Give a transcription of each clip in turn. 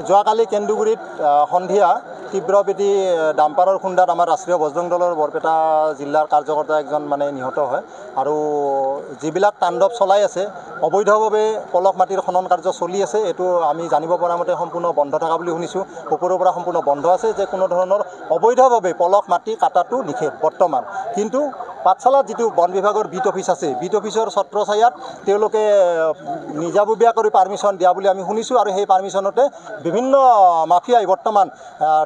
যোৱাকালি কেন্দুগুৰিত সন্ধিয়া তীব্ৰবেদী ডাম্পাৰৰ খুন্দাত আমাৰ ৰাষ্ট্ৰীয় বজৰং দলৰ বৰপেটা জিলাৰ কাৰ্যকৰ্তা একজন নিহত হয় আৰু যিবিলাক তাণ্ডৱ চলাই আছে অবৈধভাৱে পলস মাটিৰ খনন কাৰ্য চলি আছে এইটো আমি জানিব পৰা মতে সম্পূৰ্ণ বন্ধ থকা বুলি শুনিছোঁ ওপৰৰ পৰা সম্পূৰ্ণ বন্ধ আছে যে কোনো ধৰণৰ অবৈধভাৱে পলস মাটি কাটাটো নিষেধ বৰ্তমান কিন্তু পাঠশালাত যিটো বন বিভাগৰ বিট অফিচ আছে বিট অফিচৰ ছত্ৰছায়াত তেওঁলোকে নিজাববীয়া কৰি পাৰ্মিশ্যন দিয়া বুলি আমি শুনিছোঁ আৰু সেই পাৰ্মিশ্যনতে বিভিন্ন মাফিয়াই বৰ্তমান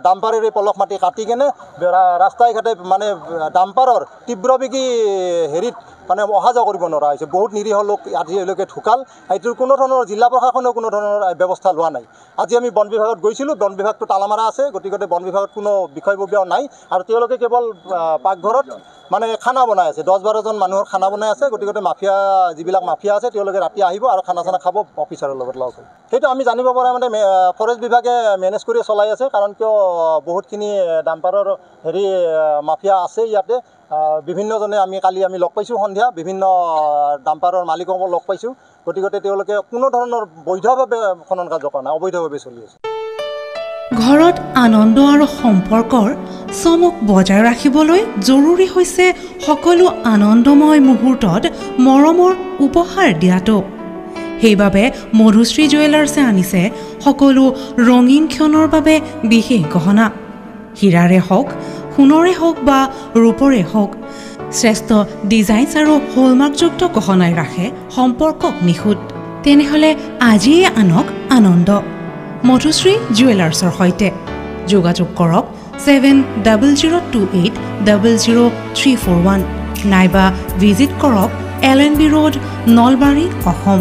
ডাম্পাৰেৰে পলস মাটি কাটি কেনে ৰাস্তাই ঘাটে ডাম্পাৰৰ তীব্ৰবেগী হেৰিত অহা যোৱা কৰিব নোৱাৰা হৈছে বহুত নিৰীহ লোক আজিলৈকে ঢুকাল এইটোৰ কোনো ধৰণৰ জিলা প্ৰশাসনেও কোনো ধৰণৰ ব্যৱস্থা লোৱা নাই আজি আমি বন বিভাগত গৈছিলোঁ বন বিভাগটো তালামাৰা আছে গতিকে বন বিভাগত কোনো বিষয়ববীয়াও নাই আৰু তেওঁলোকে কেৱল পাকঘৰত খানা বনাই আছে 10-12জন মানুহৰ খানা বনাই আছে গতিকে মাফিয়া যিবিলাক মাফিয়া আছে তেওঁলোকে ৰাতি আহিব আৰু খানা চানা খাব অফিচাৰৰ লগত লগ হৈ সেইটো আমি জানিব পৰা ফৰেষ্ট বিভাগে মেনেজ কৰি চলাই আছে কাৰণ কিয় বহুতখিনি ডাম্পাৰৰ মাফিয়া আছে ইয়াতে বিভিন্নজনে কালি আমি লগ পাইছোঁ সন্ধিয়া বিভিন্ন ডাম্পাৰৰ মালিকক লগ পাইছোঁ গতিকে তেওঁলোকে কোনো ধৰণৰ বৈধভাৱে খনন কাৰ্য কৰা নাই অবৈধভাৱে চলি আছে ঘৰত আনন্দ আৰু সম্পৰ্কৰ চমক বজাই ৰাখিবলৈ জৰুৰী হৈছে সকলো আনন্দময় মুহূৰ্তত মৰমৰ উপহাৰ দিয়াটো সেইবাবে মধুশ্ৰী জুৱেলাৰ্ছে আনিছে সকলো ৰঙীন ক্ষণৰ বাবে বিশেষ গহনা হীৰাৰে হওক সোণৰে হওক বা ৰূপৰে হওক শ্ৰেষ্ঠ ডিজাইনছ আৰু হলমাৰ্কযুক্ত গহনাই ৰাখে সম্পৰ্কক নিখুঁত তেনেহ'লে আজিয়ে আনক আনন্দ মধুশ্ৰী জুৱেলাৰ্ছৰ সৈতে যোগাযোগ কৰক 7028000341 নাইবা ভিজিট কৰক LNB ৰোড নলবাৰী অসম